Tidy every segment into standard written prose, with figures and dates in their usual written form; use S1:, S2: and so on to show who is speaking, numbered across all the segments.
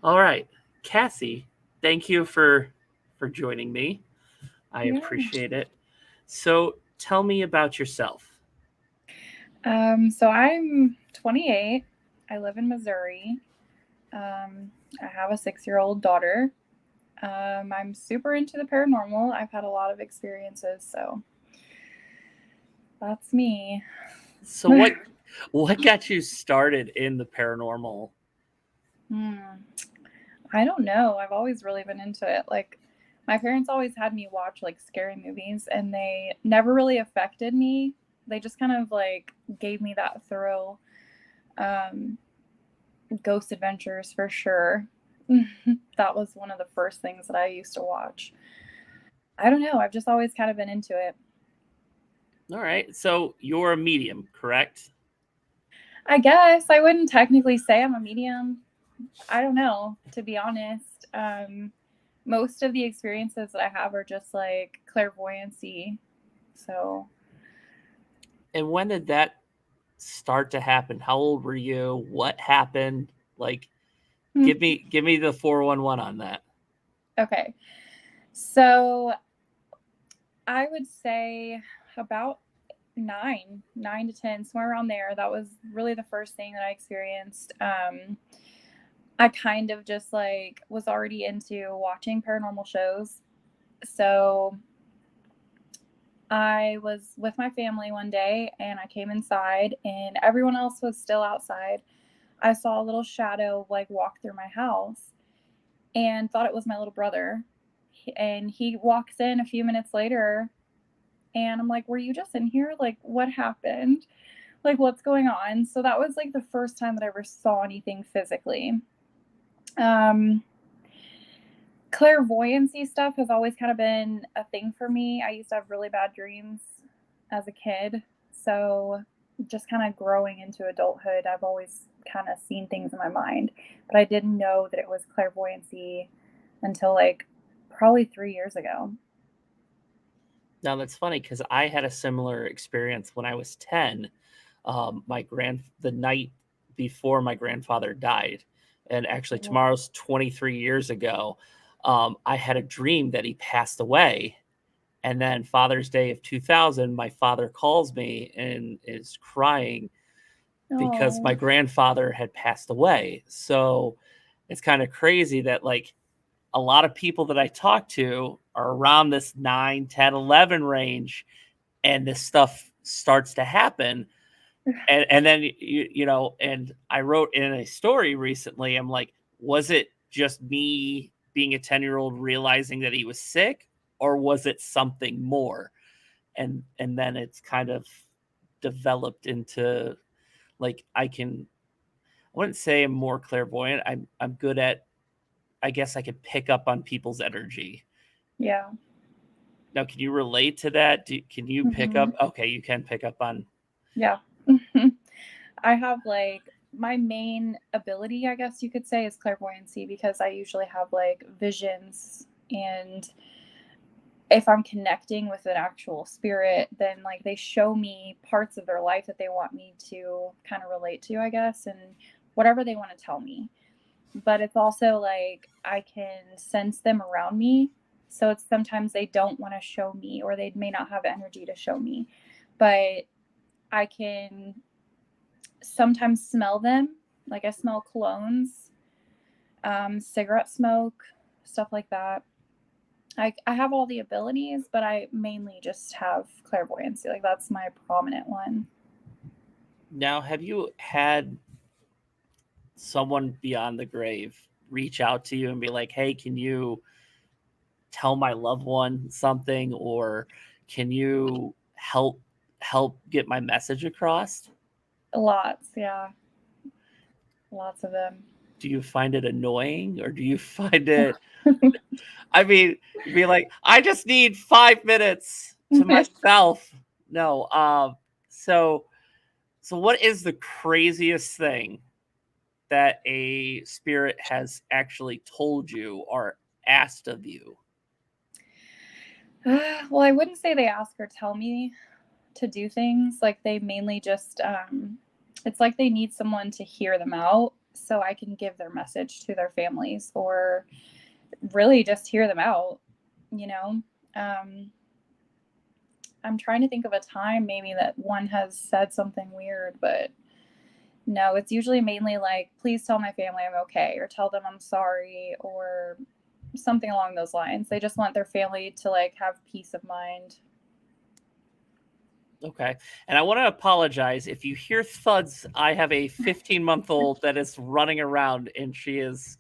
S1: All right, Cassie, thank you for joining me. I
S2: Yeah.
S1: appreciate it. So, tell me about yourself.
S2: So I'm 28. I live in Missouri. I have a 6-year-old daughter. I'm super into the paranormal. I've had a lot of experiences, so that's me.
S1: So, what got you started in the paranormal?
S2: Hmm. I don't know. I've always really been into it. Like, my parents always had me watch like scary movies, and they never really affected me. They just kind of like gave me that thrill. Um, Ghost Adventures for sure. That was one of the first things that I used to watch. I don't know. I've just always kind of been into it.
S1: All right, so you're a medium, correct?
S2: I guess I wouldn't technically say I'm a medium. I don't know, to be honest. Most of the experiences that I have are just like clairvoyancy. So,
S1: And when did that start to happen? How old were you? What happened? Like, give me the 411 on that.
S2: okay. So I would say about 9 to 10, somewhere around there. That was really the first thing that I experienced. I kind of just like was already into watching paranormal shows. So I was with my family one day and I came inside and everyone else was still outside. I saw a little shadow like walk through my house and thought it was my little brother. And he walks in a few minutes later and I'm like, "Were you just in here? Like, what happened? Like, what's going on?" So that was like the first time that I ever saw anything physically. Um, Clairvoyancy stuff has always kind of been a thing for me. I used to have really bad dreams as a kid. So just kind of growing into adulthood, I've always kind of seen things in my mind, but I didn't know that it was clairvoyancy until like probably 3 years ago.
S1: Now that's funny because I had a similar experience when I was 10. The night before my grandfather died, and actually tomorrow's 23 years ago. I had a dream that he passed away, and then Father's Day of 2000, my father calls me and is crying because my
S2: Oh,
S1: grandfather had passed away. So it's kind of crazy that like a lot of people that I talk to are around this 9, 10, 11 range, and this stuff starts to happen. And then, and I wrote in a story recently, I'm like, was it just me being a 10-year-old realizing that he was sick, or was it something more? And then it's kind of developed into like I wouldn't say I'm more clairvoyant. I'm good at, I guess I could pick up on people's energy.
S2: yeah.
S1: Now, can you relate to that? Can you pick
S2: Hmm.
S1: up? Okay, you can pick up on.
S2: Yeah. I have like my main ability, I guess you could say, is clairvoyancy because I usually have like visions. And if I'm connecting with an actual spirit, then like they show me parts of their life that they want me to kind of relate to, I guess, and whatever they want to tell me. But it's also like I can sense them around me. So it's sometimes they don't want to show me or they may not have energy to show me. But I can sometimes smell them. Like I smell colognes, cigarette smoke, stuff like that. I have all the abilities, but I mainly just have clairvoyancy. Like that's my prominent one.
S1: Now, have you had someone beyond the grave reach out to you and be like, "Hey, can you tell my loved one something, or can you help get my message across?"
S2: Lots, yeah, lots of them.
S1: Do you find it annoying, or do you find it? I mean, be like, "I just need 5 minutes to myself." No. So so what is the craziest thing that a spirit has actually told you or asked of you?
S2: Well, I wouldn't say they ask or tell me to do things. Like they mainly just, it's like they need someone to hear them out. so I can give their message to their families or really just hear them out, you know? I'm trying to think of a time maybe that one has said something weird, but no, it's usually mainly like, please tell my family I'm okay, or tell them I'm sorry, or something along those lines. They just want their family to like have peace of mind.
S1: Okay. And I want to apologize if you hear thuds. I have a 15-month-old that is running around and she is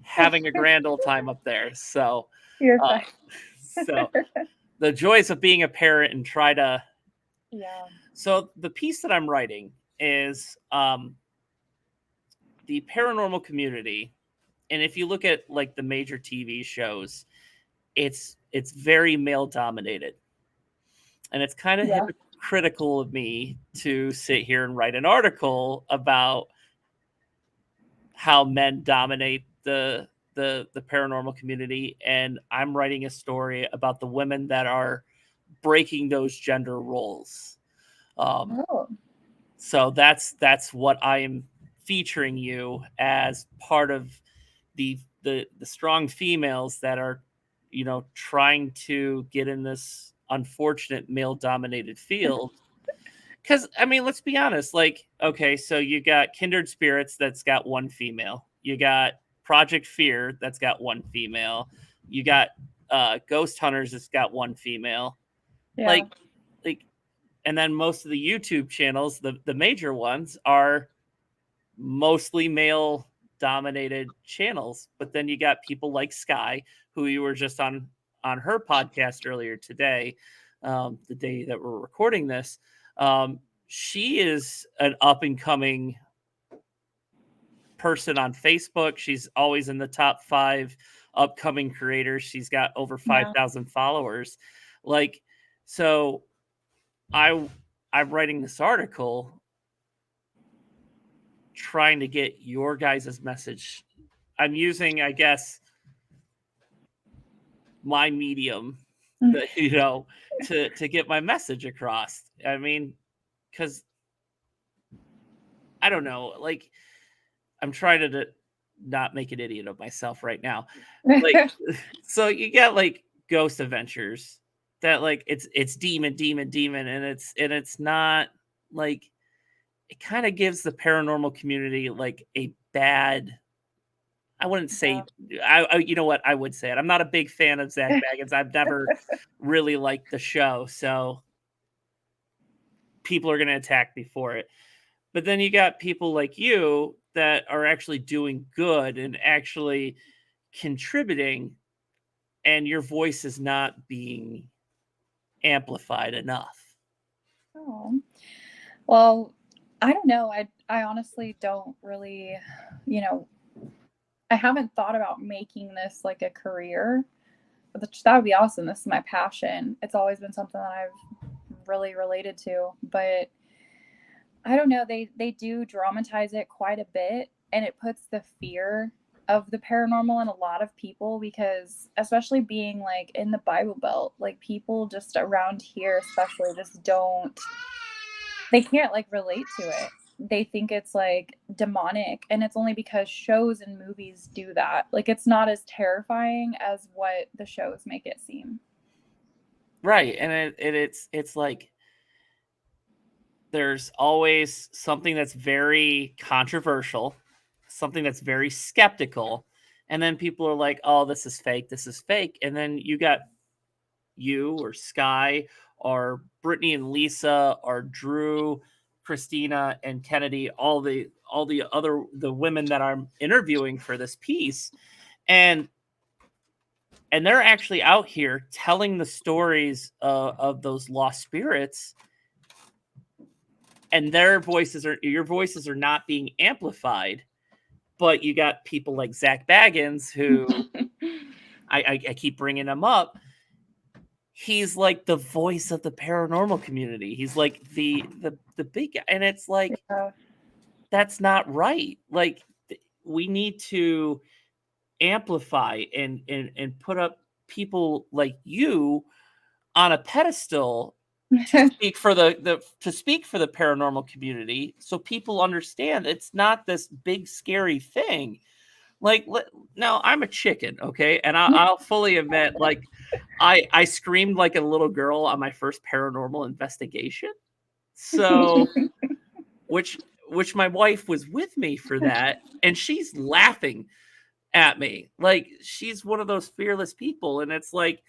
S1: having a grand old time up there. So,
S2: You're
S1: uh,
S2: fine.
S1: so the joys of being a parent and try to.
S2: Yeah.
S1: So the piece that I'm writing is the paranormal community, and if you look at like the major TV shows, it's very male dominated, and it's kind of
S2: Yeah.
S1: hypocritical of me to sit here and write an article about how men dominate the paranormal community, and I'm writing a story about the women that are breaking those gender roles.
S2: Oh.
S1: So that's what I am featuring you as part of the strong females that are, trying to get in this unfortunate male dominated field. Because I mean, let's be honest. Like, okay, so you got Kindred Spirits that's got one female. You got Project Fear that's got one female. You got Ghost Hunters that's got one female.
S2: Yeah.
S1: Like, like, and then most of the YouTube channels, the major ones, are mostly male dominated channels. But then you got people like Sky, who you were just on her podcast earlier today, the day that we're recording this. She is an up and coming person on Facebook. She's always in the top 5 upcoming creators. She's got over
S2: Yeah.
S1: 5,000 followers. Like, so I I'm writing this article trying to get your guys' message. I'm using, I guess, my medium, to get my message across. I mean, because I don't know, like I'm trying to not make an idiot of myself right now. Like, so you get like Ghost Adventures that like it's demon, demon, demon, and it's not like it kind of gives the paranormal community like a bad. I wouldn't
S2: Yeah.
S1: say you know what, I would say it. I'm not a big fan of Zach Baggins. I've never really liked the show, so people are going to attack me for it. But then you got people like you that are actually doing good and actually contributing, and your voice is not being amplified enough.
S2: Oh. Well, I don't know. I honestly don't really, you know, I haven't thought about making this like a career. That would be awesome. This is my passion. It's always been something that I've really related to, but I don't know. They do dramatize it quite a bit, and it puts the fear of the paranormal in a lot of people because, especially being like in the Bible Belt, like people just around here, especially, just don't. They can't like relate to it. They think it's like demonic, and it's only because shows and movies do that. Like it's not as terrifying as what the shows make it seem.
S1: Right. And it's like there's always something that's very controversial, something that's very skeptical, and then people are like, "Oh, this is fake. This is fake." And then you got you or Sky or Brittany and Lisa or Drew, Christina and Kennedy, all the other the women that I'm interviewing for this piece, and they're actually out here telling the stories of those lost spirits, and your voices are not being amplified. But you got people like Zach Baggins, who I keep bringing him up. He's like the voice of the paranormal community. He's like the big guy, and it's like
S2: Yeah.
S1: that's not right. Like we need to amplify and put up people like you on a pedestal to speak for the paranormal community, so people understand it's not this big scary thing. Like, now I'm a chicken, okay, and I'll fully admit, like, I screamed like a little girl on my first paranormal investigation. So, which my wife was with me for that, and she's laughing at me. Like, she's one of those fearless people, and it's like,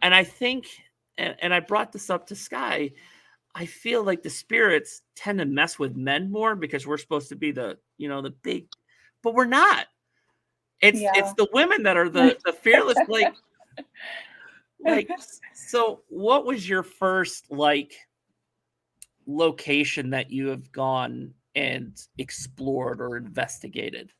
S1: and I think, and I brought this up to Sky. I feel like the spirits tend to mess with men more because we're supposed to be the, the big, but we're not. It's
S2: Yeah.
S1: the women that are the fearless, like, so what was your first, like, location that you have gone and explored or investigated?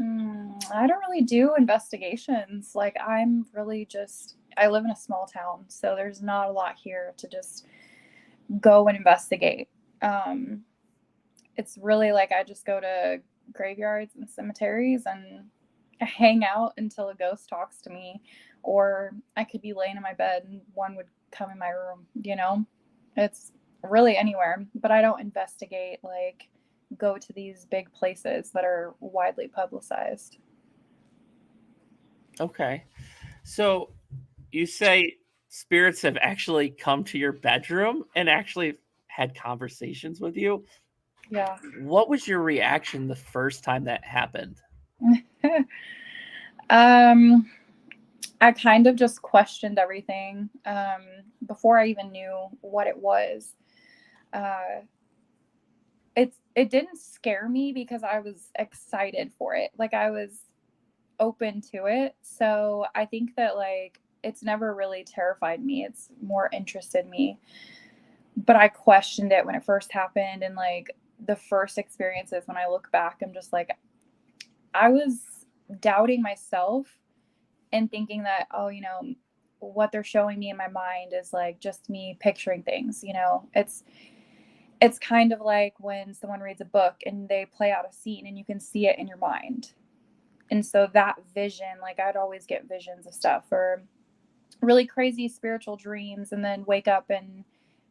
S2: I don't really do investigations. Like, I'm really just, I live in a small town, so there's not a lot here to just go and investigate. Um, it's really like I just go to graveyards and cemeteries and hang out until a ghost talks to me, or I could be laying in my bed and one would come in my room, you know? It's really anywhere, but I don't investigate, like, go to these big places that are widely publicized.
S1: Okay. So you say spirits have actually come to your bedroom and actually had conversations with you.
S2: Yeah.
S1: What was your reaction the first time that happened?
S2: um, I kind of just questioned everything before I even knew what it was. Uh, it didn't scare me because I was excited for it. Like, I was open to it. So I think that, like, it's never really terrified me. It's more interested me. But I questioned it when it first happened, and like the first experiences, when I look back, I'm just like, I was doubting myself and thinking that, oh, what they're showing me in my mind is like just me picturing things, it's kind of like when someone reads a book and they play out a scene and you can see it in your mind. And so that vision, like, I'd always get visions of stuff or really crazy spiritual dreams, and then wake up and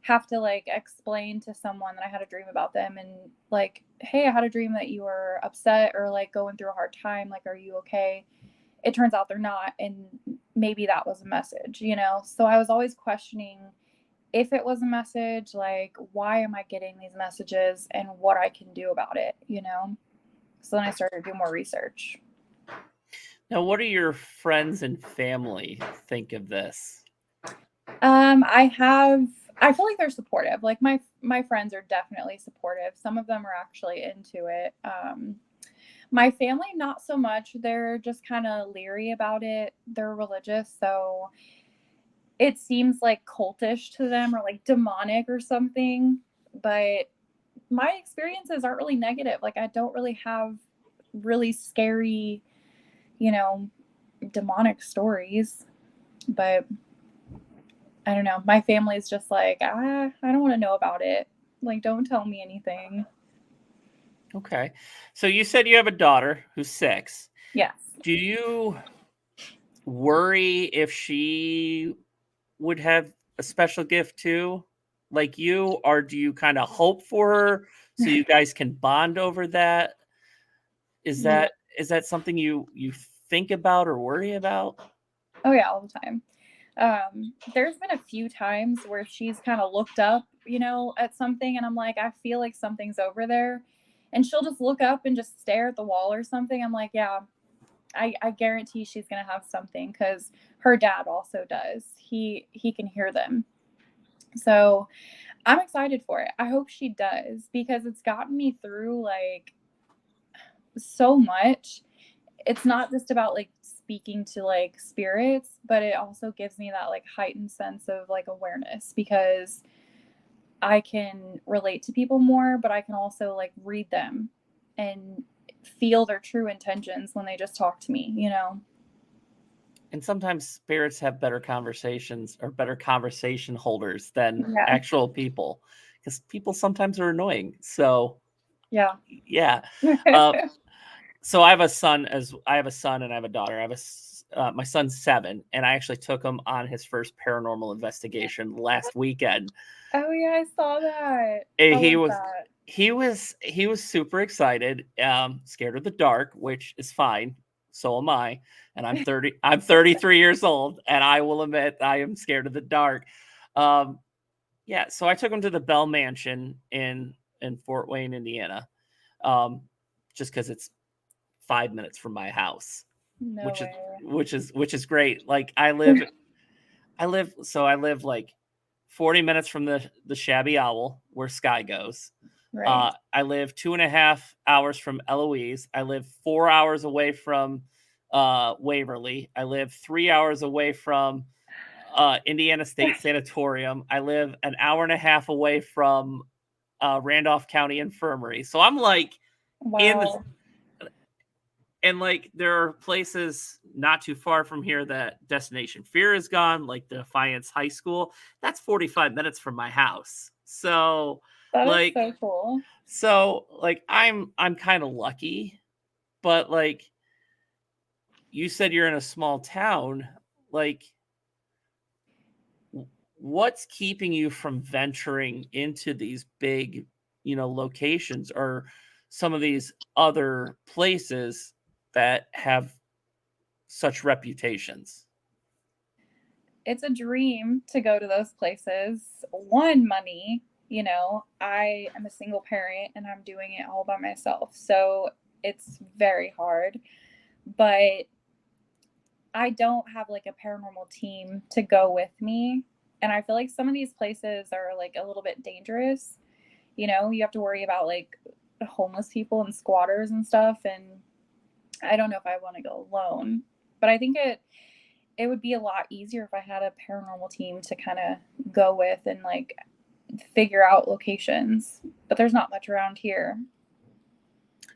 S2: have to, like, explain to someone that I had a dream about them, and like, hey, I had a dream that you were upset or like going through a hard time. Like, are you okay? It turns out they're not. And maybe that was a message. So I was always questioning if it was a message, like, why am I getting these messages and what I can do about it. So then I started to do more research.
S1: Now, what do your friends and family think of this?
S2: I feel like they're supportive. Like, my friends are definitely supportive. Some of them are actually into it. My family, not so much. They're just kind of leery about it. They're religious, so it seems like cultish to them or like demonic or something. But my experiences aren't really negative. Like, I don't really have really scary, you know, demonic stories. But I don't know. My family's just like, I don't want to know about it. Like, don't tell me anything.
S1: Okay. So you said you have a daughter who's 6.
S2: Yes.
S1: Do you worry if she would have a special gift too, like you, or do you kind of hope for her so you guys can bond over that? Is
S2: Yeah.
S1: that something you think about or worry about?
S2: Oh, yeah, all the time. There's been a few times where she's kind of looked up, at something, and I'm like, I feel like something's over there. And she'll just look up and just stare at the wall or something. I'm like, yeah, I guarantee she's gonna have something, because her dad also does. He can hear them. So I'm excited for it. I hope she does, because it's gotten me through, like, so much. It's not just about, like, speaking to, like, spirits, but it also gives me that, like, heightened sense of, like, awareness, because I can relate to people more, but I can also, like, read them and feel their true intentions when they just talk to me.
S1: And sometimes spirits have better conversations or better conversation holders than
S2: Yeah.
S1: actual people, because people sometimes are annoying. So
S2: Yeah.
S1: yeah. Uh, so I have a son and I have a daughter. my son's 7, and I actually took him on his first paranormal investigation last weekend.
S2: Oh yeah, I saw that.
S1: And
S2: How was that?
S1: he was super excited, scared of the dark, which is fine. So am I. And I'm 33 years old, and I will admit I am scared of the dark. Um, yeah, so I took him to the Bell Mansion in Fort Wayne, Indiana. Um, just because it's 5 minutes from my house,
S2: No
S1: which is
S2: way.
S1: which is great. Like I live like 40 minutes from the Shabby Owl where Sky goes.
S2: Right.
S1: I live 2.5 hours from Eloise. I live 4 hours away from Waverly. I live 3 hours away from Indiana State Sanatorium. I live an hour and a half away from Randolph County Infirmary. So I'm like in the
S2: Wow.
S1: and like there are places not too far from here that Destination Fear is gone, like Defiance High School. That's 45 minutes from my house. So
S2: That is
S1: like
S2: so cool.
S1: I'm kind of lucky, but like you said you're in a small town, like what's keeping you from venturing into these big, locations or some of these other places that have such reputations?
S2: It's a dream to go to those places. One, money. I am a single parent and I'm doing it all by myself. So it's very hard. But I don't have like a paranormal team to go with me. And I feel like some of these places are like a little bit dangerous. You have to worry about like homeless people and squatters and stuff. And I don't know if I want to go alone. But I think it would be a lot easier if I had a paranormal team to kind of go with and like figure out locations. But there's not much around here.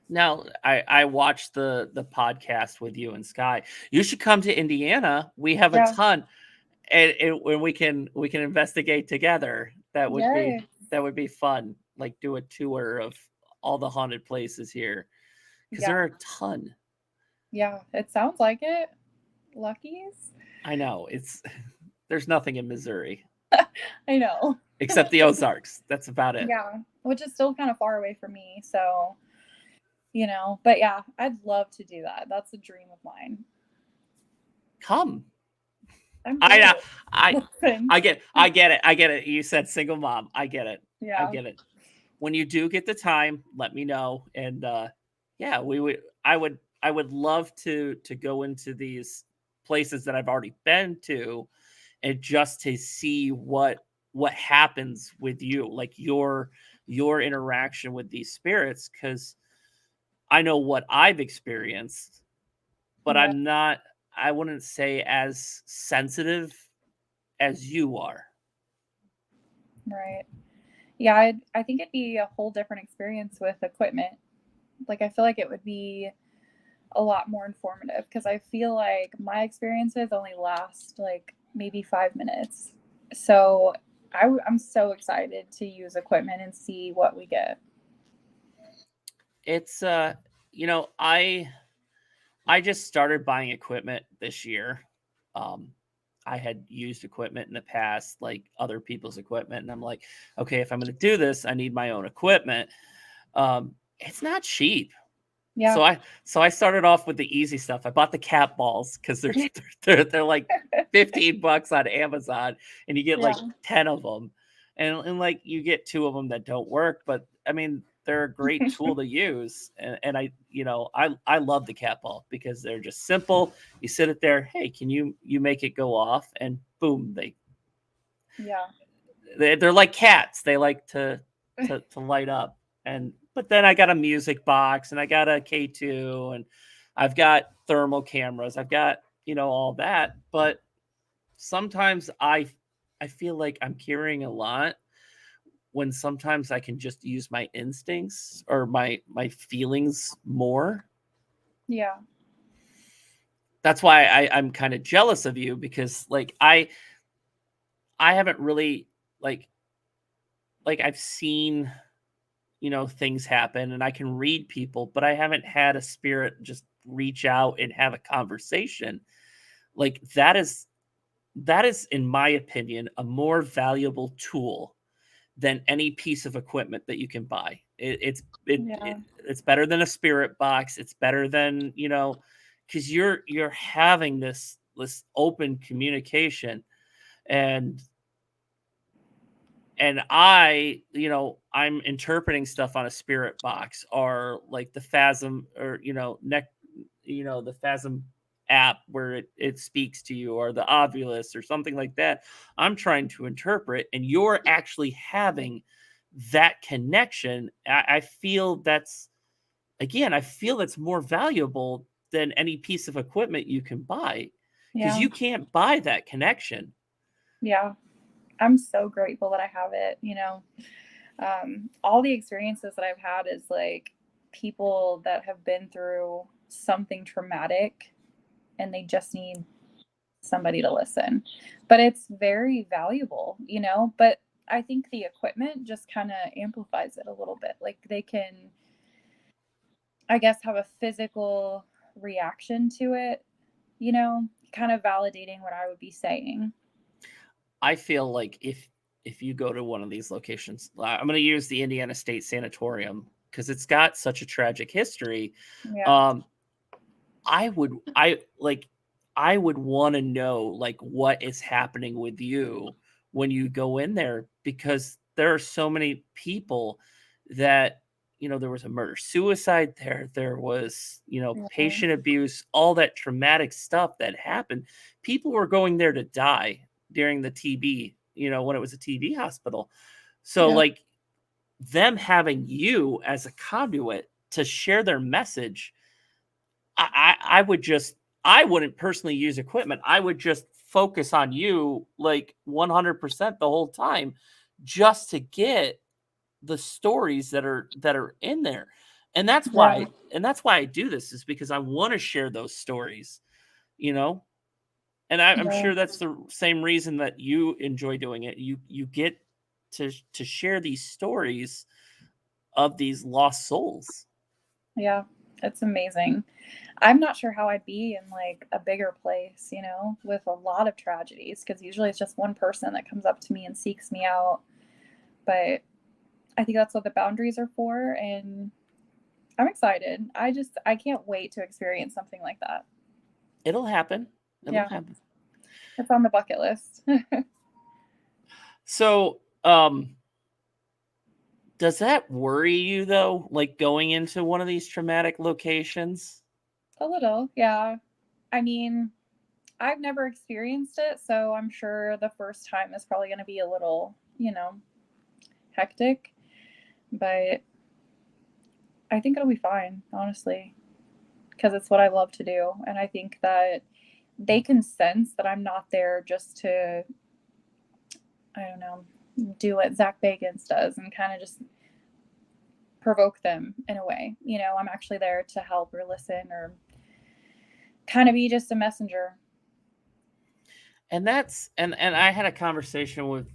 S1: Now, I watched the podcast with you and Sky. You should come to Indiana. We have a
S2: Yeah.
S1: ton, and when we can investigate together.
S2: Yeah.
S1: That would be fun. Like do a tour of all the haunted places here because there
S2: Yeah.
S1: are a ton.
S2: Yeah. It sounds like it. Luckies.
S1: I know it's there's nothing in Missouri
S2: I know.
S1: except the Ozarks. That's about it.
S2: Yeah. Which is still kind of far away from me. So, but yeah, I'd love to do that. That's a dream of mine.
S1: Come.
S2: I'm
S1: I know.
S2: good.
S1: I
S2: Listen.
S1: I get it. I get it. You said single mom. I get it. I
S2: Yeah.
S1: get it. When you do get the time, let me know. And yeah, we would. I would love to go into these places that I've already been to, and just to see what happens with you, like your interaction with these spirits, because I know what I've experienced, but
S2: Yeah.
S1: I'm not. I wouldn't say as sensitive as you are.
S2: Right. Yeah. I think it'd be a whole different experience with equipment. Like, I feel like it would be a lot more informative because I feel like my experiences only last like maybe 5 minutes. So I'm so excited to use equipment and see what we get.
S1: It's I just started buying equipment this year. Um, I had used equipment in the past, like other people's equipment, and I'm like, okay, if I'm going to do this, I need my own equipment. It's not cheap.
S2: Yeah.
S1: So I started off with the easy stuff. I bought the cat balls because they're like $15 on Amazon, and you get
S2: Yeah.
S1: like 10 of them, and like you get 2 of them that don't work, but I mean they're a great tool to use, and I love the cat ball because they're just simple. You sit it there, hey, can you make it go off, and boom,
S2: Yeah.
S1: they're like cats. They like to light up. And but then I got a music box and I got a K2 and I've got thermal cameras. I've got, all that, but sometimes I feel like I'm carrying a lot when sometimes I can just use my instincts or my feelings more.
S2: Yeah.
S1: That's why I'm kind of jealous of you because like I haven't really like I've seen things happen and I can read people, but I haven't had a spirit just reach out and have a conversation. Like that is in my opinion a more valuable tool than any piece of equipment that you can buy.
S2: Yeah.
S1: It's better than a spirit box. It's better than, because you're having this open communication, and I'm interpreting stuff on a spirit box, or like the Phasm, or the Phasm app where it speaks to you, or the Ovulus or something like that. I'm trying to interpret, and you're actually having that connection. I feel that's, again, I feel that's more valuable than any piece of equipment you can buy, because
S2: Yeah.
S1: you can't buy that connection.
S2: Yeah. I'm so grateful that I have it, all the experiences that I've had is like people that have been through something traumatic and they just need somebody to listen. But it's very valuable, but I think the equipment just kind of amplifies it a little bit. Like they can, I guess, have a physical reaction to it, kind of validating what I would be saying.
S1: I feel like if you go to one of these locations, I'm going to use the Indiana State Sanatorium because it's got such a tragic history.
S2: Yeah.
S1: Um, I would want to know like what is happening with you when you go in there, because there are so many people that, there was a murder suicide there, there was,
S2: Yeah.
S1: patient abuse, all that traumatic stuff that happened. People were going there to die during the TB, when it was a TB hospital. So
S2: Yeah.
S1: like them having you as a conduit to share their message, I would just, I wouldn't personally use equipment. I would just focus on you like 100% the whole time, just to get the stories that are in there. And that's
S2: Yeah.
S1: why and that's why I do this, is because I want to share those stories, you know? And I'm
S2: Yeah.
S1: sure that's the same reason that you enjoy doing it. You get to share these stories of these lost souls.
S2: Yeah. It's amazing. I'm not sure how I'd be in like a bigger place, with a lot of tragedies, because usually it's just one person that comes up to me and seeks me out. But I think that's what the boundaries are for. And I'm excited. I can't wait to experience something like that.
S1: It'll happen. It'll
S2: Yeah.
S1: happen.
S2: It's on the bucket list.
S1: So, does that worry you though, like going into one of these traumatic locations?
S2: A little. Yeah. I mean, I've never experienced it. So I'm sure the first time is probably going to be a little, hectic. But I think it'll be fine, honestly, because it's what I love to do. And I think that they can sense that I'm not there just to, I don't know, do what Zach Bagans does and kind of just provoke them in a way. I'm actually there to help or listen or kind of be just a messenger.
S1: And I had a conversation with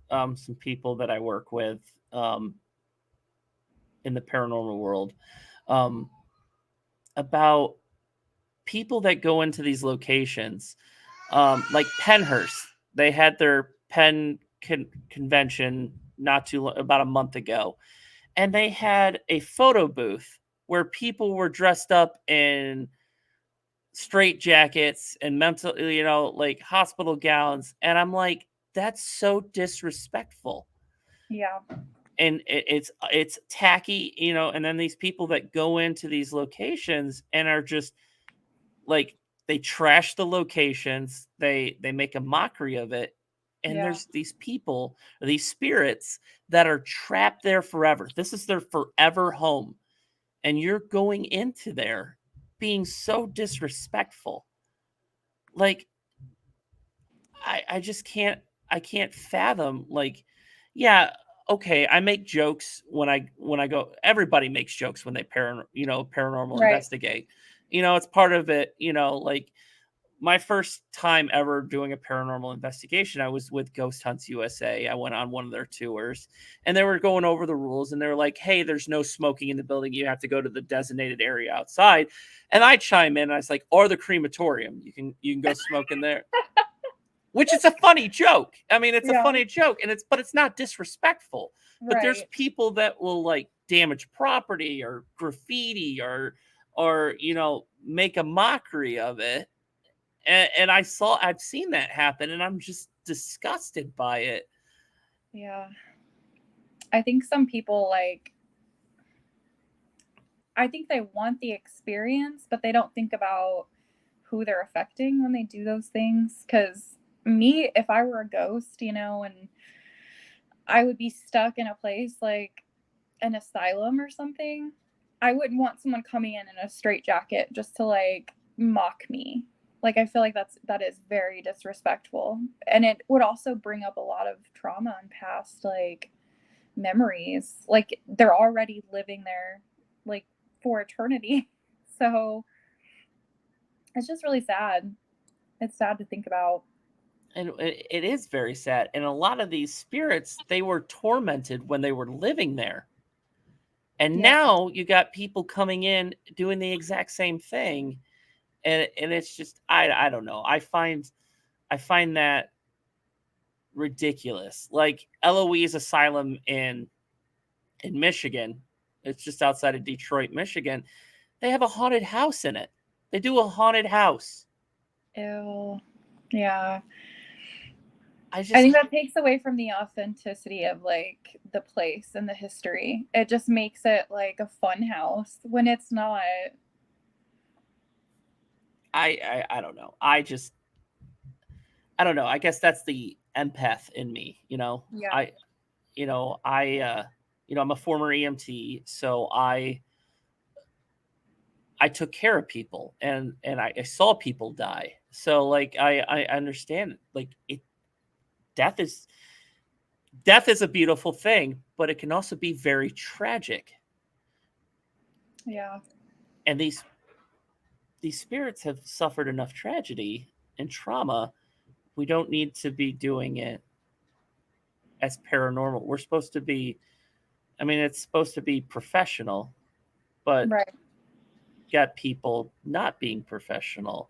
S1: some people that I work with um, in the paranormal world, um, about people that go into these locations, like Penhurst. They had their convention about a month ago, and they had a photo booth where people were dressed up in straight jackets and mental, like hospital gowns, and I'm like, that's so disrespectful.
S2: Yeah.
S1: And it's tacky, and then these people that go into these locations and are just like, they trash the locations, they make a mockery of it, and
S2: Yeah.
S1: there's these people, these spirits that are trapped there forever. This is their forever home, and you're going into there being so disrespectful. Like, I just can't fathom, like, yeah, okay, I make jokes when I go. Everybody makes jokes when they paranormal
S2: Right.
S1: investigate. It's part of it, like, my first time ever doing a paranormal investigation, I was with Ghost Hunts USA. I went on one of their tours, and they were going over the rules, and they were like, "Hey, there's no smoking in the building. You have to go to the designated area outside." And I chime in, and I was like, "Or the crematorium. You can go smoke in there." Which is a funny joke. I mean, it's a
S2: Yeah,
S1: funny joke, and it's not disrespectful. But there's
S2: right.
S1: people that will like damage property or graffiti or make a mockery of it, and I've seen that happen, and I'm just disgusted by it.
S2: Yeah. I think some people like I think they want the experience, but they don't think about who they're affecting when they do those things. Cause me, if I were a ghost, and I would be stuck in a place like an asylum or something, I wouldn't want someone coming in a straitjacket just to like mock me. Like I feel like that is very disrespectful. And it would also bring up a lot of trauma and past like memories. Like they're already living there like for eternity. So it's just really sad. It's sad to think about.
S1: And it is very sad. And a lot of these spirits, they were tormented when they were living there. And
S2: Yeah.
S1: now you got people coming in doing the exact same thing. And it's just I don't know. I find that ridiculous. Like Eloise Asylum in Michigan. It's just outside of Detroit, Michigan. They have a haunted house in it. They do a haunted house.
S2: Ew. Yeah.
S1: I
S2: I
S1: just
S2: think that takes away from the authenticity of like the place and the history. It just makes it like a fun house when it's not.
S1: I don't know. I don't know. I guess that's the empath in me,
S2: Yeah.
S1: I I'm a former EMT, so I took care of people and I saw people die. So like I understand like death is death is a beautiful thing, but it can also be very tragic.
S2: Yeah.
S1: And these spirits have suffered enough tragedy and trauma. We don't need to be doing it as paranormal. We're supposed to be, I mean, it's supposed to be professional, but
S2: Right.
S1: got people not being professional.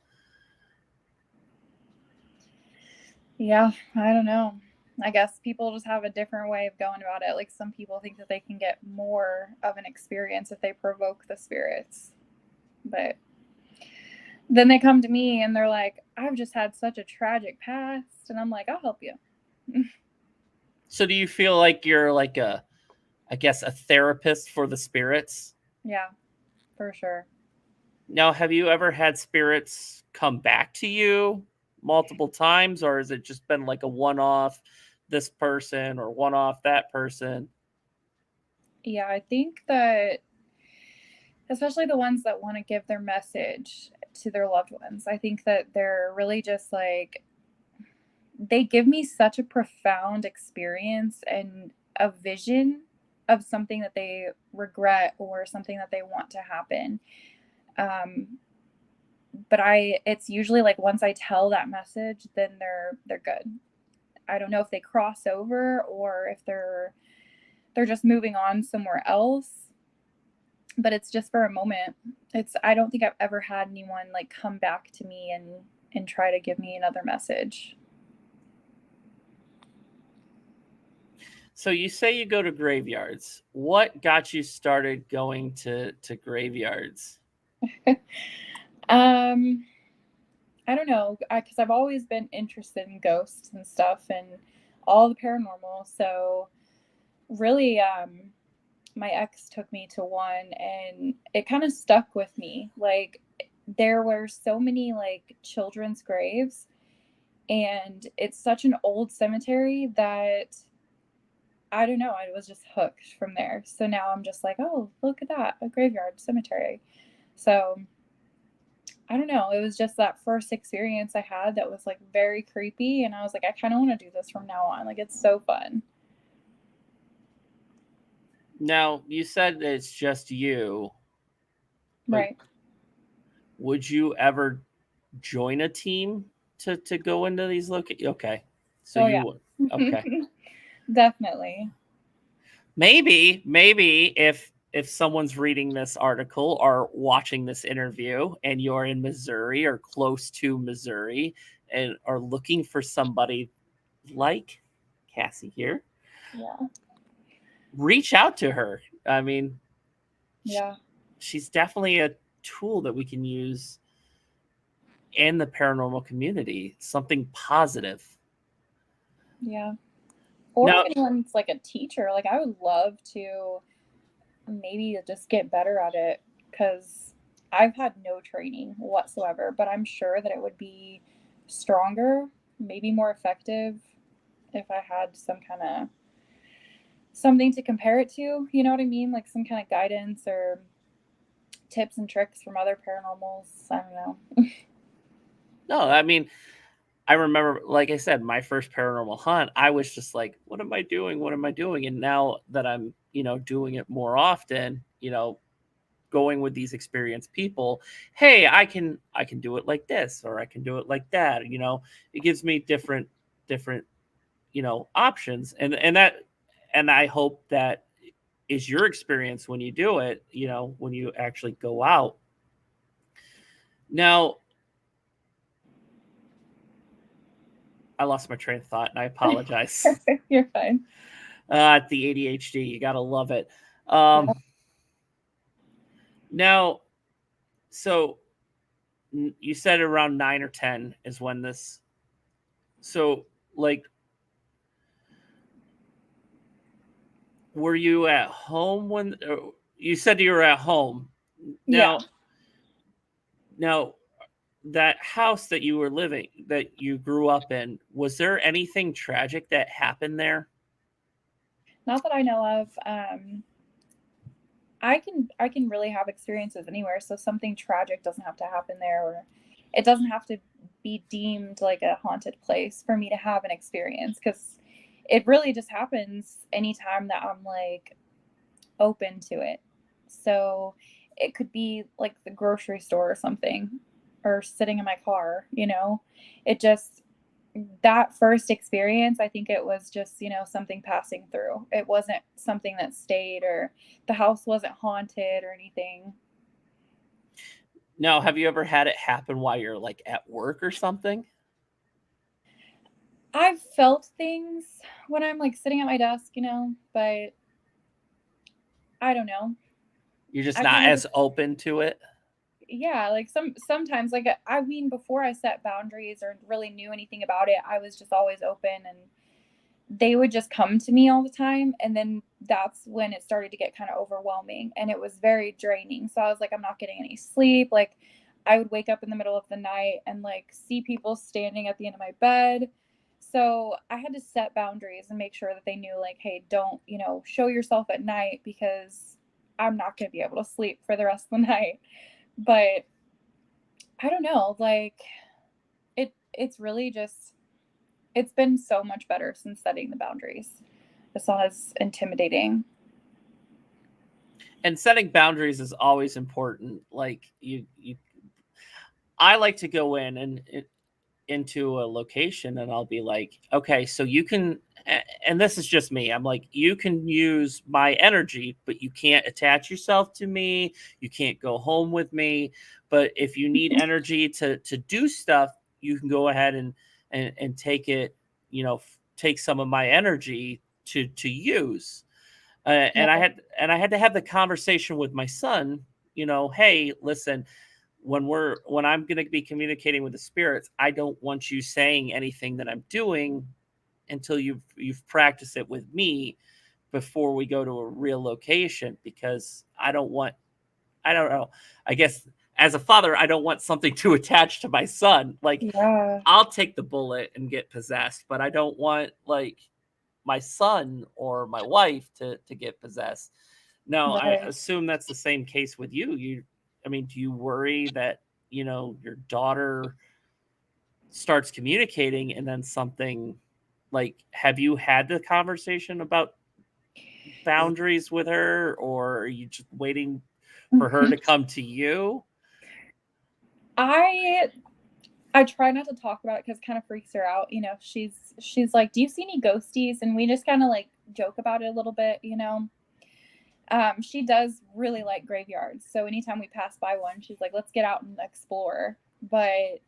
S2: Yeah. I don't know. I guess people just have a different way of going about it. Like some people think that they can get more of an experience if they provoke the spirits. But then they come to me and they're like, I've just had such a tragic past. And I'm like, I'll help you.
S1: So do you feel like you're like I guess a therapist for the spirits?
S2: Yeah, for sure.
S1: Now, have you ever had spirits come back to you multiple times, or has it just been like a one-off this person or one-off that person?
S2: Yeah, I think that especially the ones that want to give their message to their loved ones, I think that they're really just like, they give me such a profound experience and a vision of something that they regret or something that they want to happen. Um, but it's usually like once I tell that message, then they're good. I don't know if they cross over or if they're just moving on somewhere else, but it's just for a moment. I don't think I've ever had anyone like come back to me and try to give me another message.
S1: So you say you go to graveyards. What got you started going to graveyards?
S2: um I don't know, because I've always been interested in ghosts and stuff and all the paranormal. So really, my ex took me to one, and it kind of stuck with me. Like there were so many like children's graves, and it's such an old cemetery that I don't know. I was just hooked from there. So now I'm just like, oh, look at that, a graveyard cemetery. So I don't know. It was just that first experience I had that was like very creepy. And I was like, I kind of want to do this from now on. Like, it's so fun.
S1: Now, you said it's just you, but
S2: Right.
S1: would you ever join a team to go into these locations? Okay, so
S2: Oh yeah.
S1: you okay.
S2: Definitely.
S1: Maybe if someone's reading this article or watching this interview and you're in Missouri or close to Missouri and are looking for somebody like Cassie here,
S2: Yeah.
S1: reach out to her. I mean,
S2: Yeah.
S1: she's definitely a tool that we can use in the paranormal community, something positive.
S2: Yeah. Or if
S1: Now,
S2: anyone's like a teacher, like I would love to maybe just get better at it because I've had no training whatsoever, but I'm sure that it would be stronger, maybe more effective if I had some kind of something to compare it to, you know what I mean? Like some kind of guidance or tips and tricks from other paranormals. I don't know.
S1: no, I mean, I remember, like I said, my first paranormal hunt, I was just like, what am I doing? What am I doing? And now that I'm, doing it more often, going with these experienced people, hey, I can do it like this or I can do it like that. It gives me different, options. And I hope that is your experience when you do it, when you actually go out. Now, I lost my train of thought and I apologize.
S2: You're fine.
S1: The ADHD, you gotta love it.
S2: Yeah.
S1: Now, so you said around 9 or 10 is when this. So, like, were you at home when you said you were at home?
S2: Yeah.
S1: Now, that house that you were living, that you grew up in, was there anything tragic that happened there?
S2: Not that I know of. I can really have experiences anywhere, so something tragic doesn't have to happen there, or it doesn't have to be deemed like a haunted place for me to have an experience because it really just happens anytime that I'm like open to it. So it could be like the grocery store or something, or sitting in my car, you know? It just, that first experience, I think it was just, something passing through. It wasn't something that stayed, or the house wasn't haunted or anything.
S1: Now, have you ever had it happen while you're like at work or something?
S2: I've felt things when I'm like sitting at my desk, but I don't know.
S1: You're just
S2: I
S1: not
S2: kind of
S1: as
S2: just,
S1: open to it?
S2: yeah, like sometimes, like I mean, before I set boundaries or really knew anything about it, I was just always open, and they would just come to me all the time, and then that's when it started to get kind of overwhelming, and it was very draining. So I was like, I'm not getting any sleep. Like I would wake up in the middle of the night and like see people standing at the end of my bed. So I had to set boundaries and make sure that they knew, like, hey, don't, show yourself at night because I'm not going to be able to sleep for the rest of the night. But I don't know, like it's really just, it's been so much better since setting the boundaries. It's not as intimidating.
S1: And setting boundaries is always important. Like I like to go in into a location and I'll be like, okay, so you can, and this is just me. I'm like, you can use my energy, but you can't attach yourself to me. You can't go home with me. But if you need energy to do stuff, you can go ahead and take it, take some of my energy to use. And
S2: Yeah.
S1: I had to have the conversation with my son, hey, listen, when I'm going to be communicating with the spirits, I don't want you saying anything that I'm doing until you've practiced it with me before we go to a real location, because I don't know. I guess as a father, I don't want something too attached to my son. Like,
S2: Yeah.
S1: I'll take the bullet and get possessed, but I don't want like my son or my wife to get possessed. No, I
S2: Right.
S1: assume that's the same case with you. I mean, do you worry that, your daughter starts communicating and then something, like, have you had the conversation about boundaries with her, or are you just waiting for her to come to you?
S2: I I try not to talk about it because it kind of freaks her out. You know, she's like, "Do you see any ghosties?" And we just kind of like joke about it a little bit. You know, she does really like graveyards, so anytime we pass by one, she's like, "Let's get out and explore." But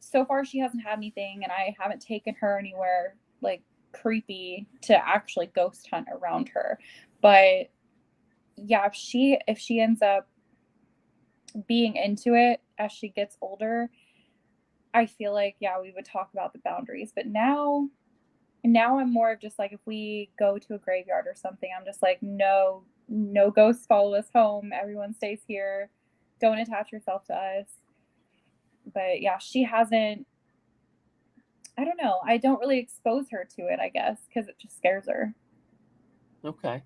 S2: so far, she hasn't had anything, and I haven't taken her anywhere like creepy to actually ghost hunt around her. But yeah, if she ends up being into it as she gets older, I feel like, yeah, we would talk about the boundaries. But now I'm more of just like, if we go to a graveyard or something, I'm just like, no, no ghosts follow us home. Everyone stays here. Don't attach yourself to us. But yeah, she hasn't, I don't know. I don't really expose her to it, I guess, because it just scares her.
S1: Okay.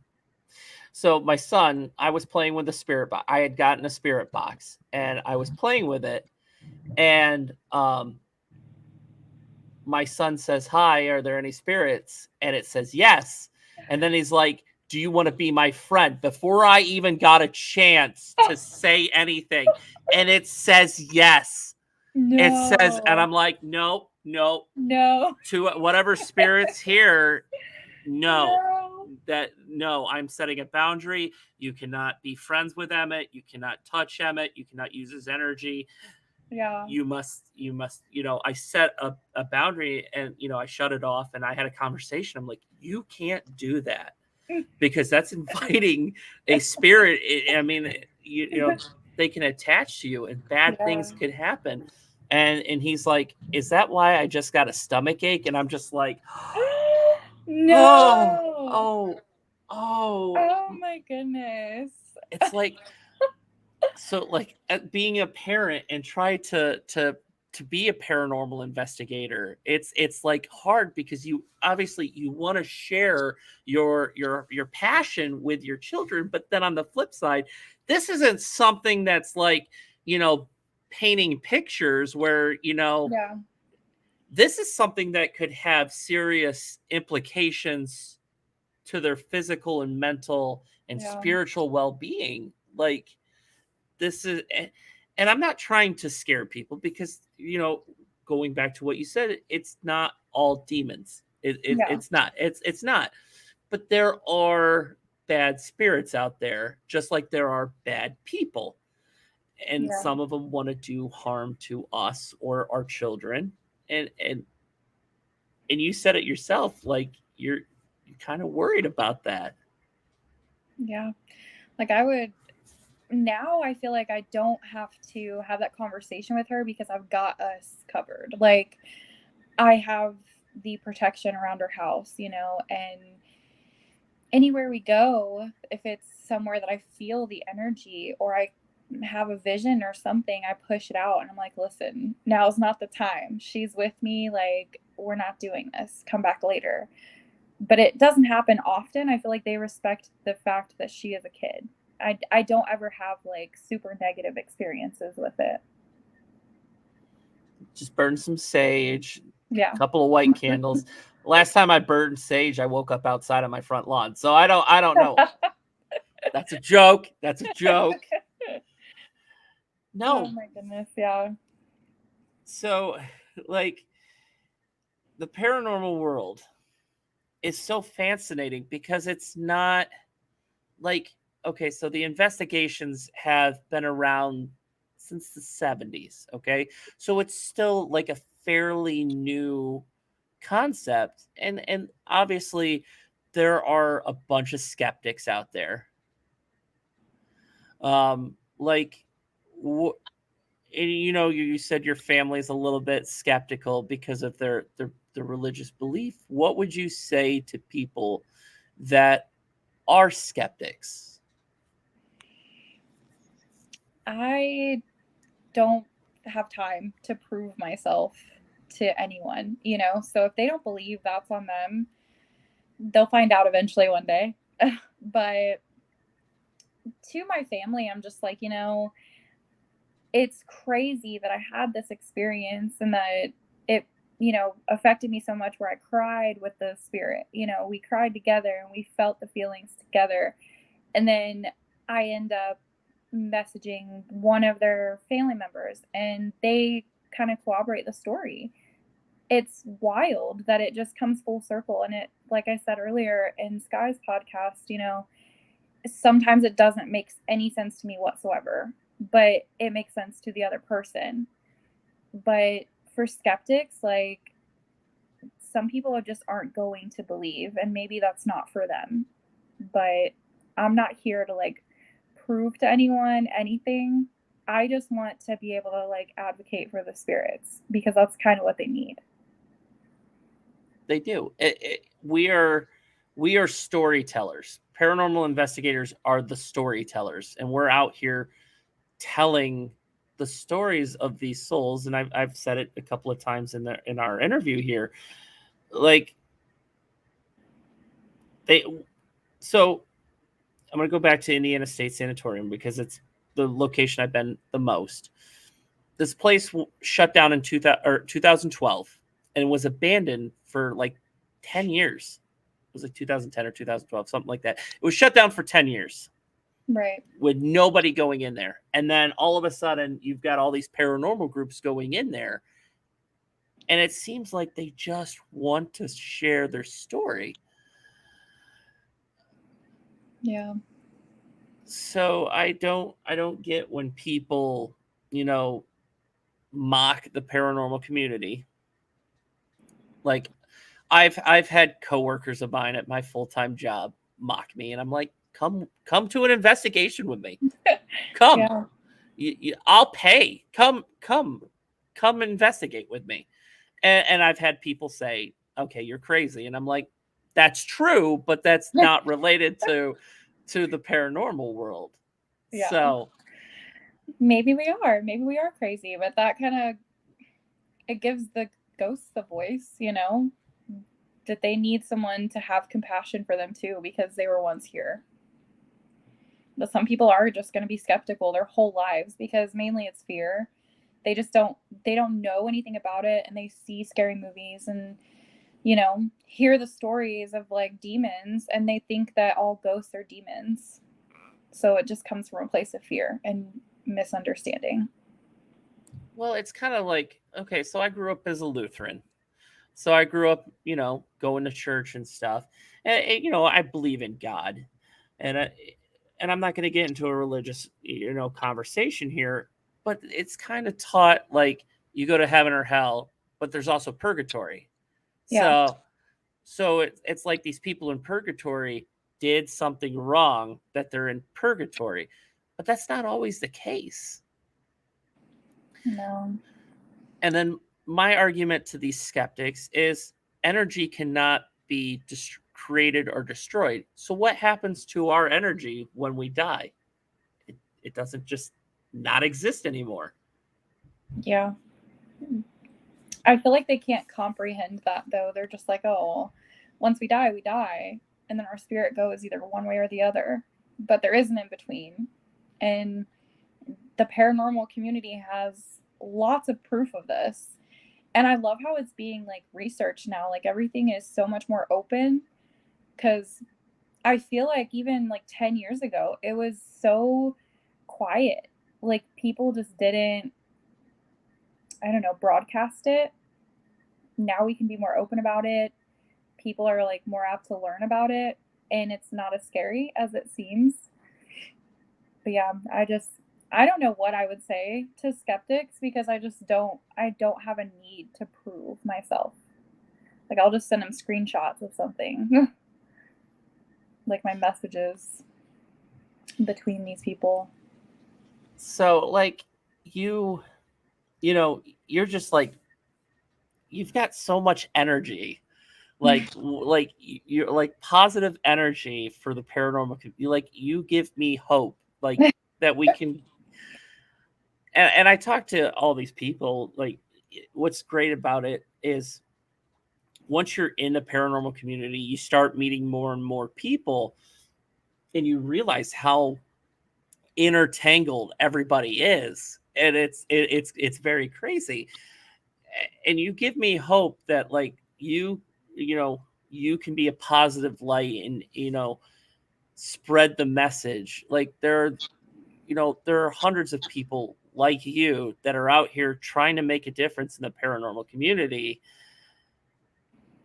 S1: So my son, I was playing with the spirit box. I had gotten a spirit box and I was playing with it, and my son says, "Hi, are there any spirits?" And it says yes. And then he's like, "Do you want to be my friend?" Before I even got a chance to say anything, and it says yes. It says, and
S2: No,
S1: I'm like, "Nope, nope."
S2: no,
S1: To whatever spirits here, no.
S2: no.
S1: No, I'm setting a boundary. You cannot be friends with Emmett. You cannot touch Emmett. You cannot use his energy.
S2: Yeah.
S1: I set a boundary, and I shut it off, and I had a conversation. I'm like, you can't do that, because that's inviting a spirit. I mean, they can attach to you and bad
S2: Yeah.
S1: things could happen. And he's like, is that why I just got a stomach ache? And I'm just like, oh,
S2: No.
S1: oh, oh.
S2: Oh my goodness.
S1: It's like, so like, being a parent and try to be a paranormal investigator, it's like hard, because you obviously you want to share your passion with your children, but then on the flip side, this isn't something that's like, painting pictures where,
S2: Yeah.
S1: this is something that could have serious implications to their physical and mental and
S2: Yeah.
S1: spiritual well-being. Like, this is, and I'm not trying to scare people, because, going back to what you said, it's not all demons.
S2: Yeah.
S1: It's not. But there are bad spirits out there, just like there are bad people, and
S2: Yeah.
S1: some of them want to do harm to us or our children. And and and you said it yourself, like, you're kind of worried about that.
S2: Yeah. Like I would now I feel like I don't have to have that conversation with her because I've got us covered. Like I have the protection around her house, and anywhere we go, if it's somewhere that I feel the energy or I have a vision or something, I push it out and I'm like, listen, now's not the time. She's with me. Like, we're not doing this. Come back later. But it doesn't happen often. I feel like they respect the fact that she is a kid. I don't ever have like super negative experiences with it.
S1: Just burn some sage,
S2: Yeah.
S1: couple of white candles. Last time I burned sage, I woke up outside on my front lawn. So I don't know. That's a joke. That's a joke.
S2: Oh
S1: No.
S2: my goodness. Yeah.
S1: So, like, the paranormal world is so fascinating, because it's not like, okay, so the investigations have been around since the 70s, okay? So it's still like a fairly new concept, and obviously there are a bunch of skeptics out there. Like, wh- and, you said your family's a little bit skeptical because of their religious belief. What would you say to people that are skeptics?
S2: I don't have time to prove myself to anyone, So if they don't believe, that's on them. They'll find out eventually one day. But to my family, I'm just like, it's crazy that I had this experience and that it, affected me so much where I cried with the spirit. We cried together and we felt the feelings together. And then I end up messaging one of their family members and they kind of corroborate the story. It's wild that it just comes full circle. And it, like I said earlier in Sky's podcast, you know, sometimes it doesn't make any sense to me whatsoever, but it makes sense to the other person. But for skeptics, like, some people just aren't going to believe, and maybe that's not for them. But I'm not here to like prove to anyone anything. I just want to be able to like advocate for the spirits because that's kind of what they need.
S1: They do. We are storytellers. Paranormal investigators are the storytellers, and we're out here telling the stories of these souls. And I've said it a couple of times in our interview here, like they. So I'm going to go back to Indiana State Sanatorium because it's the location I've been the most. This place shut down in 2012 and was abandoned for like 10 years. It was like 2010 or 2012, something like that. It was shut down for 10 years.
S2: Right.
S1: With nobody going in there. And then all of a sudden, you've got all these paranormal groups going in there. And it seems like they just want to share their story.
S2: Yeah.
S1: So I don't get when people, mock the paranormal community. Like I've had coworkers of mine at my full-time job mock me, and I'm like, come to an investigation with me. Come. Yeah. I'll pay. Come investigate with me. And I've had people say, okay, you're crazy. And I'm like, that's true, but that's not related to the paranormal world.
S2: Yeah.
S1: So
S2: maybe we are crazy, but that kind of, it gives the ghosts a voice, you know, that they need someone to have compassion for them too, because they were once here. But some people are just going to be skeptical their whole lives because mainly it's fear. They just don't know anything about it, and they see scary movies and, you know, hear the stories of like demons, and they think that all ghosts are demons. So it just comes from a place of fear and misunderstanding.
S1: Well, it's kind of like, okay, so I grew up as a Lutheran. So I grew up, going to church and stuff. And I believe in God. And I'm not going to get into a religious, conversation here, but it's kind of taught like you go to heaven or hell, but there's also purgatory.
S2: Yeah.
S1: So it's like these people in purgatory did something wrong that they're in purgatory, but that's not always the case.
S2: No.
S1: And then my argument to these skeptics is energy cannot be created or destroyed. So what happens to our energy when we die? It doesn't just not exist anymore.
S2: Yeah. I feel like they can't comprehend that though. They're just like, oh, once we die, we die. And then our spirit goes either one way or the other. But there is an in between. And the paranormal community has lots of proof of this. And I love how it's being like researched now. Like everything is so much more open, because I feel like even like 10 years ago, it was so quiet. Like people just didn't, I don't know, broadcast it. Now we can be more open about it. People are like more apt to learn about it, and it's not as scary as it seems. But yeah, I don't know what I would say to skeptics, because I don't have a need to prove myself. Like I'll just send them screenshots of something. Like my messages between these people.
S1: So like you're just like, you've got so much energy. Like you're like positive energy for the paranormal. Like you give me hope, like that we can. And I talk to all these people. Like, what's great about it is once you're in the paranormal community, you start meeting more and more people, and you realize how intertangled everybody is, and it's very crazy. And you give me hope that like you can be a positive light and spread the message. Like there are hundreds of people like you that are out here trying to make a difference in the paranormal community,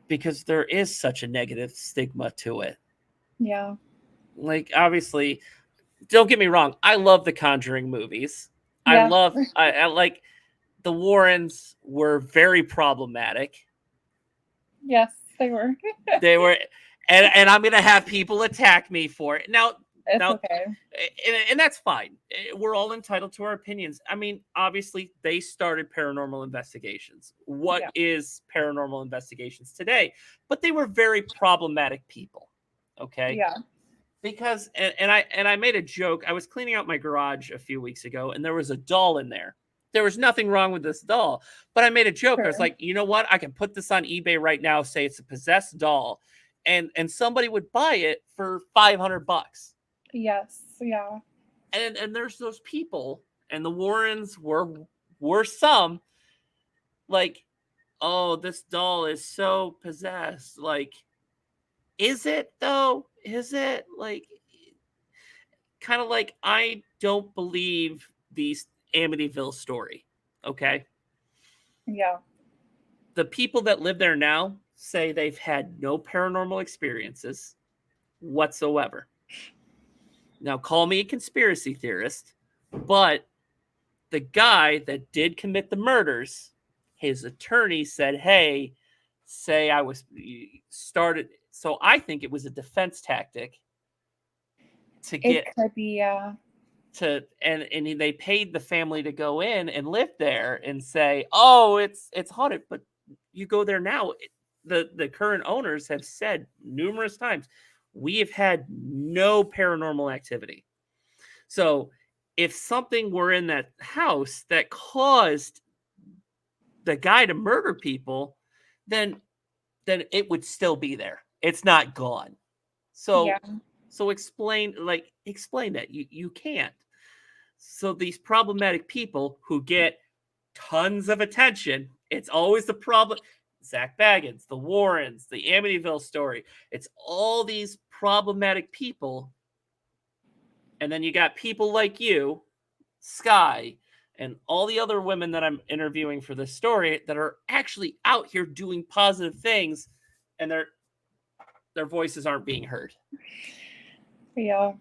S1: because there is such a negative stigma to it.
S2: Yeah.
S1: Like, obviously, don't get me wrong, I love the Conjuring movies.
S2: Yeah.
S1: I like the Warrens were very problematic.
S2: Yes, they were.
S1: They were, and I'm gonna have people attack me for it now.
S2: It's
S1: Now,
S2: okay.
S1: and that's fine. We're all entitled to our opinions. I mean, obviously, they started paranormal investigations. What
S2: Yeah.
S1: is paranormal investigations today? But they were very problematic people. Okay,
S2: Yeah.
S1: because and I made a joke. I was cleaning out my garage a few weeks ago, and there was a doll in there. There was nothing wrong with this doll, but I made a joke. I was
S2: Sure.
S1: like, you know what? I can put this on eBay right now, say it's a possessed doll, and somebody would buy it for $500.
S2: Yes. Yeah.
S1: And there's those people, and the Warrens were some, like, oh, this doll is so possessed. Like, is it though? Is it like, kind of like, I don't believe the Amityville story. Okay.
S2: Yeah.
S1: The people that live there now say they've had no paranormal experiences whatsoever. Now, call me a conspiracy theorist, but the guy that did commit the murders, his attorney said, hey, say I was started. So I think it was a defense tactic to
S2: It
S1: get
S2: could be, yeah.
S1: to and they paid the family to go in and live there and say, "Oh, it's haunted." But you go there now, the current owners have said numerous times, "We have had no paranormal activity." So, if something were in that house that caused the guy to murder people, then it would still be there. It's not gone.
S2: Yeah.
S1: So explain that. You can't. So these problematic people who get tons of attention, it's always the problem. Zach Baggins, the Warrens, the Amityville story. It's all these problematic people. And then you got people like you, Sky, and all the other women that I'm interviewing for this story that are actually out here doing positive things, and their voices aren't being heard.
S2: Yeah.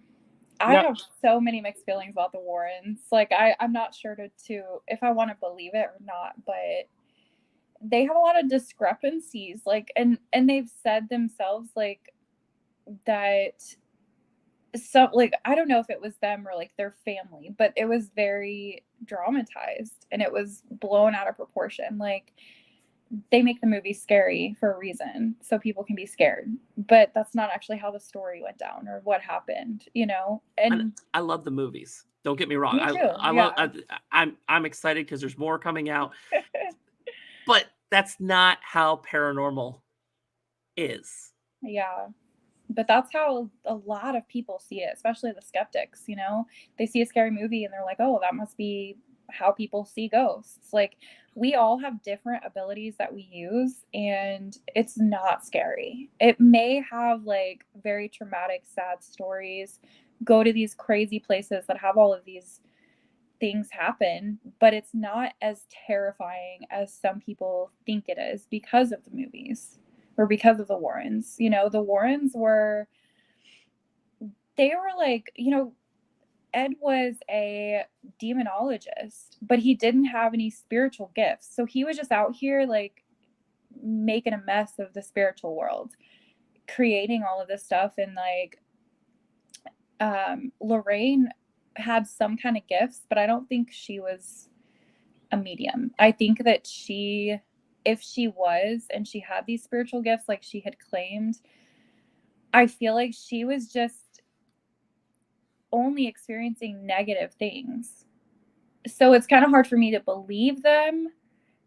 S2: I
S1: Now,
S2: have so many mixed feelings about the Warrens. Like I'm not sure to if I want to believe it or not, but they have a lot of discrepancies. Like and they've said themselves like that so like I don't know if it was them or like their family, but it was very dramatized and it was blown out of proportion. Like they make the movie scary for a reason so people can be scared, but that's not actually how the story went down or what happened, you know.
S1: and
S2: And
S1: I love the movies. Don't get me wrong.
S2: me too.
S1: I love.
S2: Yeah.
S1: I'm excited because there's more coming out, but that's not how paranormal is.
S2: Yeah. But that's how a lot of people see it, especially the skeptics, you know. They see a scary movie and they're like, "Oh, that must be how people see ghosts." Like we all have different abilities that we use and it's not scary. It may have like very traumatic sad stories, go to these crazy places that have all of these things happen, but it's not as terrifying as some people think it is because of the movies or because of the Warrens. You know, the Warrens were they were like, you know, Ed was a demonologist, but he didn't have any spiritual gifts. So he was just out here like making a mess of the spiritual world, creating all of this stuff and like Lorraine had some kind of gifts, but I don't think she was a medium. I think that she, if she was and she had these spiritual gifts like she had claimed, I feel like she was just only experiencing negative things. So it's kind of hard for me to believe them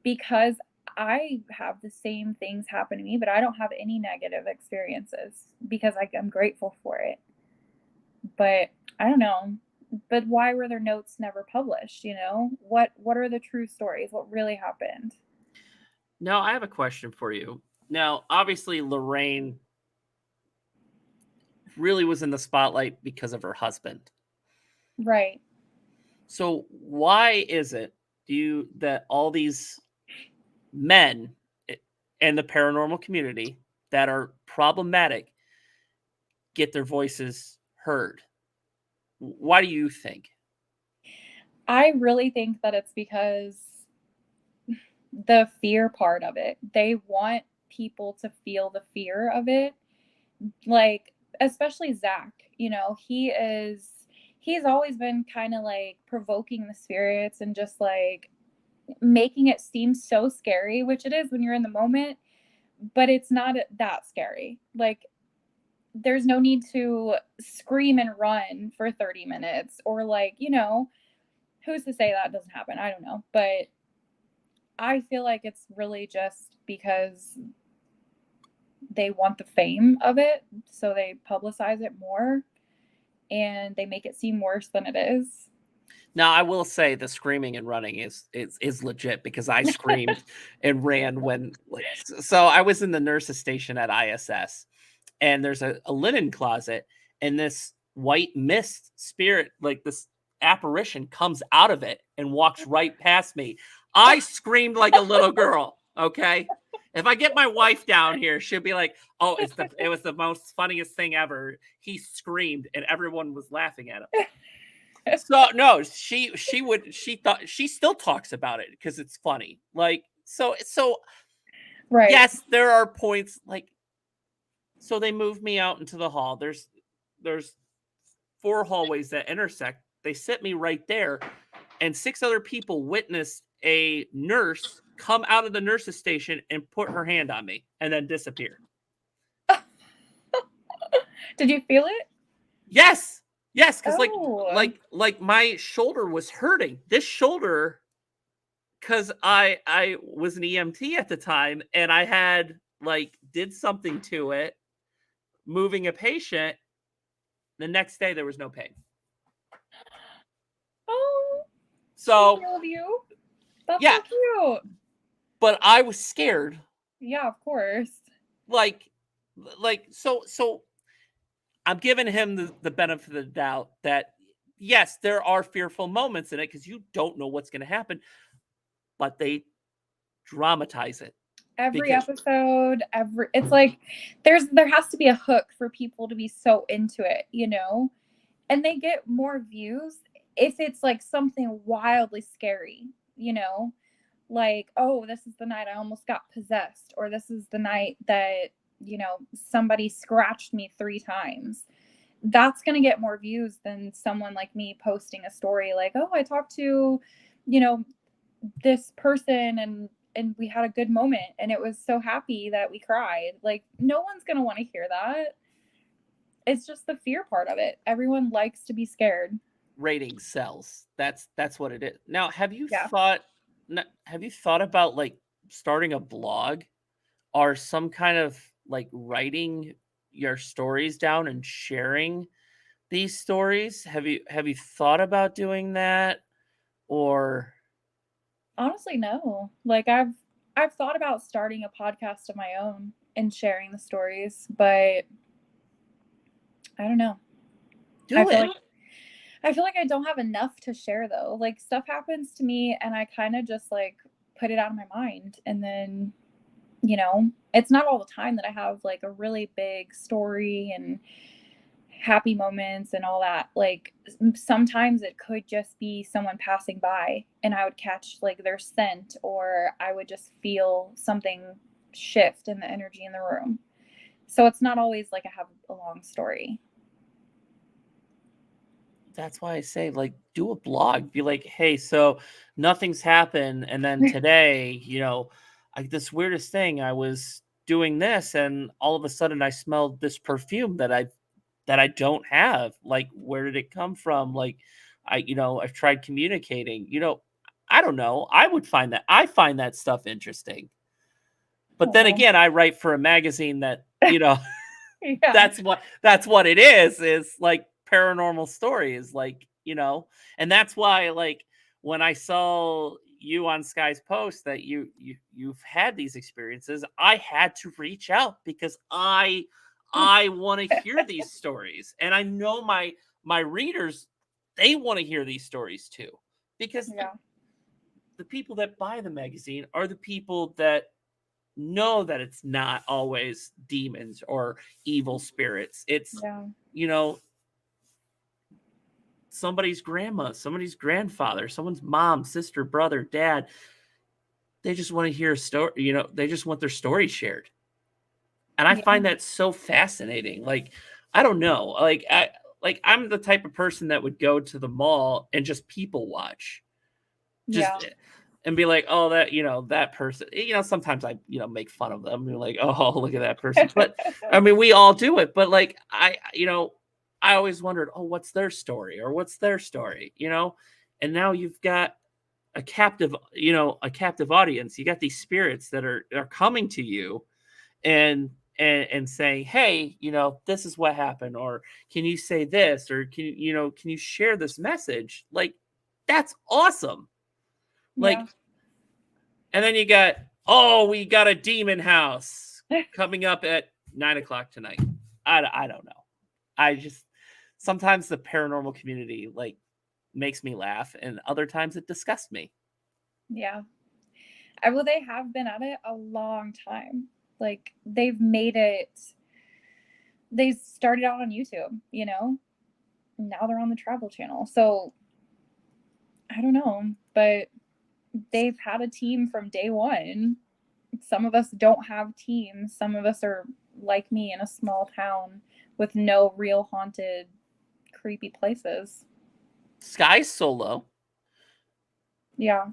S2: because I have the same things happen to me, but I don't have any negative experiences because I'm grateful for it. But I don't know. But why were their notes never published? You know, what are the true stories? What really happened?
S1: Now, I have a question for you. Now, obviously, Lorraine really was in the spotlight because of her husband.
S2: Right.
S1: So why is it that all these men in the paranormal community that are problematic get their voices heard? Why do you think?
S2: I really think that it's because the fear part of it. They want people to feel the fear of it. Like, especially Zach, he's always been kind of like provoking the spirits and just like making it seem so scary, which it is when you're in the moment, but it's not that scary. Like, there's no need to scream and run for 30 minutes or like, who's to say that doesn't happen? I don't know. But I feel like it's really just because they want the fame of it, so they publicize it more and they make it seem worse than it is.
S1: Now, I will say the screaming and running is legit because I screamed and ran when so I was in the nurse's station at ISS, and there's a linen closet, and this white mist spirit, like this apparition, comes out of it and walks right past me. I screamed like a little girl. Okay. If I get my wife down here, she'll be like, "Oh, it was the most funniest thing ever." He screamed, and everyone was laughing at him. So no, she thought she still talks about it because it's funny. Like so
S2: Right.
S1: yes, there are points like so they moved me out into the hall. There's 4 hallways that intersect. They sit me right there, and 6 other people witnessed a nurse come out of the nurse's station and put her hand on me and then disappear.
S2: Did you feel it?
S1: Yes. Yes, because
S2: Oh.
S1: like my shoulder was hurting. This shoulder, because I was an EMT at the time and I had like did something to it, moving a patient. The next day there was no pain.
S2: Oh, she
S1: So
S2: healed you. That's
S1: yeah,
S2: so cute.
S1: but I was scared.
S2: Yeah, of course.
S1: Like so I'm giving him the benefit of the doubt that yes, there are fearful moments in it because you don't know what's gonna happen, but they dramatize it
S2: Every
S1: because
S2: episode, it's like there has to be a hook for people to be so into it. And they get more views if it's like something wildly scary, you know? Like, oh, this is the night I almost got possessed, or this is the night that, somebody scratched me 3 times. That's going to get more views than someone like me posting a story like, oh, I talked to, you know, this person and we had a good moment and it was so happy that we cried. Like, no one's going to want to hear that. It's just the fear part of it. Everyone likes to be scared.
S1: rating sells. That's what it is. Now,
S2: Yeah.
S1: have you thought about like starting a blog or some kind of like writing your stories down and sharing these stories? Have you thought about doing that or
S2: Honestly, no. Like, I've thought about starting a podcast of my own and sharing the stories, but I don't know. I
S1: do
S2: feel
S1: it?
S2: like I feel like I don't have enough to share though. Like, stuff happens to me and I kind of just like put it out of my mind, and then, it's not all the time that I have like a really big story and happy moments and all that. Like, sometimes it could just be someone passing by and I would catch like their scent, or I would just feel something shift in the energy in the room. So it's not always like I have a long story.
S1: That's why I say like do a blog. Be like, hey, so nothing's happened, and then today, like this weirdest thing, I was doing this, and all of a sudden I smelled this perfume that I don't have. Like, where did it come from? Like, I've tried communicating. I don't know. I find that stuff interesting. But then
S2: Oh,
S1: again, I write for a magazine that,
S2: yeah.
S1: that's what it is like paranormal stories, like, and that's why like when I saw you on Sky's post that you've had these experiences, I had to reach out because I want to hear these stories, and I know my readers, they want to hear these stories too. because
S2: Yeah.
S1: the people that buy the magazine are the people that know that it's not always demons or evil spirits. It's,
S2: Yeah.
S1: you know, somebody's grandma, somebody's grandfather, someone's mom, sister, brother, dad. They just want to hear a story, they just want their story shared. And I
S2: Yeah.
S1: find that so fascinating. Like, I don't know. I'm the type of person that would go to the mall and just people watch. Just
S2: Yeah.
S1: and be like, "Oh, that person." Sometimes I, make fun of them. You're like, "Oh, look at that person." But I mean, we all do it. But like I always wondered, "Oh, what's their story or what's their story?" And now you've got a captive audience. You got these spirits that are coming to you and and saying, "Hey, this is what happened," or "Can you say this?" or "Can you share this message?" Like, that's awesome.
S2: Yeah.
S1: Like, and then you got, "Oh, we got a demon house coming up at 9 o'clock tonight." I don't know. I just sometimes the paranormal community like makes me laugh, and other times it disgusts me.
S2: Yeah. Well, they have been at it a long time. Like they've made it. They started out on YouTube, now they're on the Travel Channel. So I don't know, but they've had a team from day one. Some of us don't have teams. Some of us are like me in a small town with no real haunted, creepy places.
S1: Sky Solo.
S2: Yeah.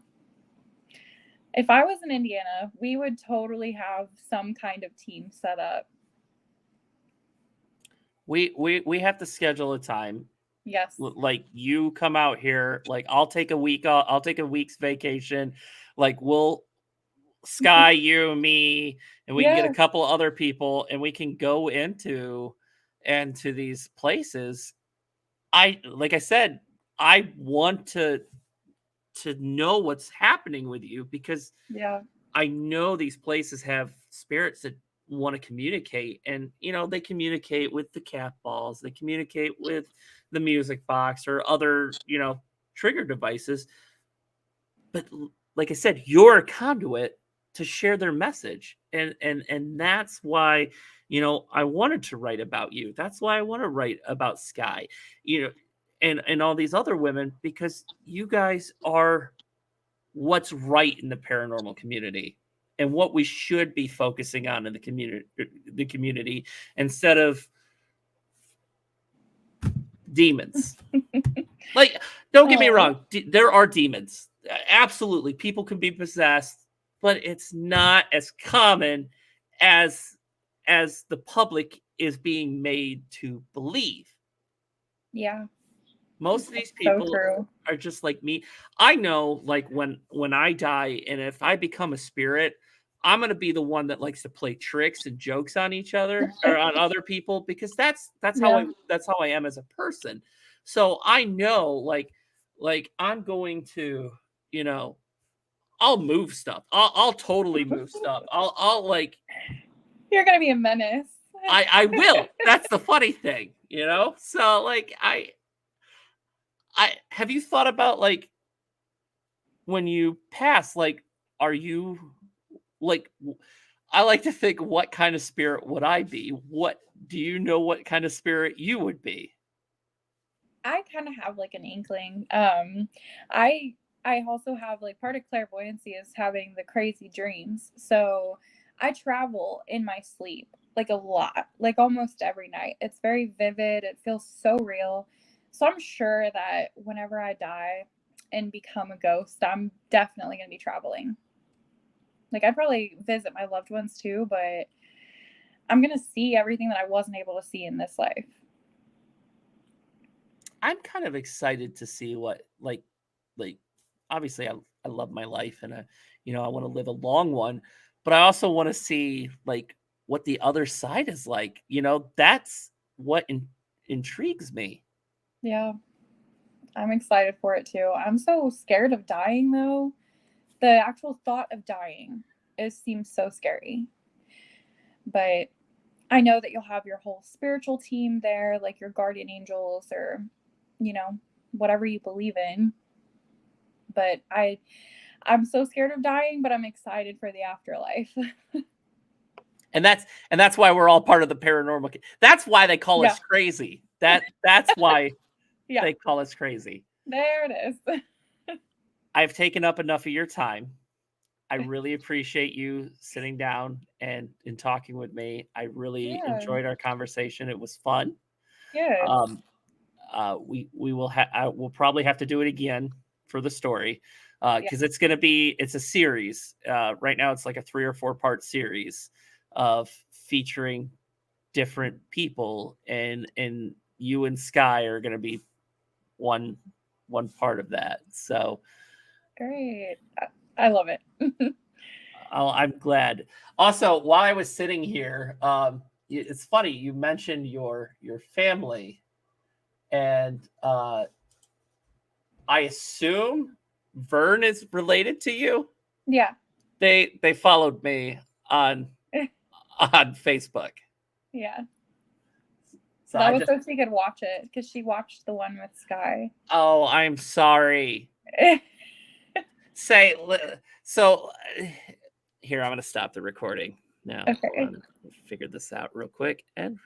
S2: If I was in Indiana, we would totally have some kind of team set up.
S1: We have to schedule a time.
S2: Yes.
S1: Like, you come out here, like, I'll take a week off, I'll take a week's vacation. Like, we'll Sky, you, me, and we can get a
S2: Yeah.
S1: couple other people, and we can go into these places. Like I said, I want to know what's happening with you, because
S2: Yeah.
S1: I know these places have spirits that want to communicate, and they communicate with the cat balls, they communicate with the music box or other, trigger devices. But like I said, you're a conduit to share their message. And that's why, I wanted to write about you. That's why I want to write about Sky, you know, and all these other women, because you guys are what's right in the paranormal community and what we should be focusing on in the community instead of demons. Like, don't get me
S2: Oh,
S1: wrong, there are demons. Absolutely, people can be possessed, but it's not as common as the public is being made to believe.
S2: yeah.
S1: Most of these
S2: So
S1: people
S2: true.
S1: are just like me. I know, like, when I die and if I become a spirit, I'm gonna be the one that likes to play tricks and jokes on each other or on other people, because that's how
S2: Yeah.
S1: I am as a person. So I know, like I'm going to, you know, I'll move stuff. I'll totally move stuff. I'll like
S2: You're going to be a menace.
S1: I will. That's the funny thing. So like I have you thought about, like, when you pass, like, are you like I like to think, what kind of spirit would I be? What do you know what kind of spirit you would be?
S2: I kind of have like an inkling. I I also have like part of clairvoyancy is having the crazy dreams. So I travel in my sleep like a lot, like almost every night. It's very vivid. It feels so real. So I'm sure that whenever I die and become a ghost, I'm definitely going to be traveling. Like I'd probably visit my loved ones too, but I'm going to see everything that I wasn't able to see in this life.
S1: I'm kind of excited to see what, like obviously I love my life, and I want to live a long one, but I also want to see, like, what the other side is like. That's what intrigues me.
S2: Yeah. I'm excited for it too. I'm so scared of dying though. The actual thought of dying seems so scary. But I know that you'll have your whole spiritual team there, like your guardian angels or, you know, whatever you believe in. but I'm so scared of dying, but I'm excited for the afterlife.
S1: And that's why we're all part of the paranormal. That's why they call
S2: Yeah.
S1: us crazy. That's why
S2: Yeah.
S1: they call us crazy.
S2: There it is.
S1: I've taken up enough of your time. I really appreciate you sitting down and talking with me. I really
S2: Yeah.
S1: enjoyed our conversation. It was fun.
S2: Yes.
S1: We will we'll probably have to do it again for the story
S2: Yeah.
S1: because it's a series. Right now, it's like a 3 or 4 part series of featuring different people, and you and Sky are going to be one part of that. So
S2: Great. I love it.
S1: I'm glad. Also, while I was sitting here, it's funny you mentioned your family, and I assume Vern is related to you.
S2: Yeah.
S1: They followed me on Facebook.
S2: Yeah.
S1: So
S2: That
S1: I
S2: was
S1: just
S2: so she could watch it because she watched the one with Sky.
S1: oh, I'm sorry. Say so here I'm going to stop the recording now. Hold
S2: Okay.
S1: on. Figure this out real quick and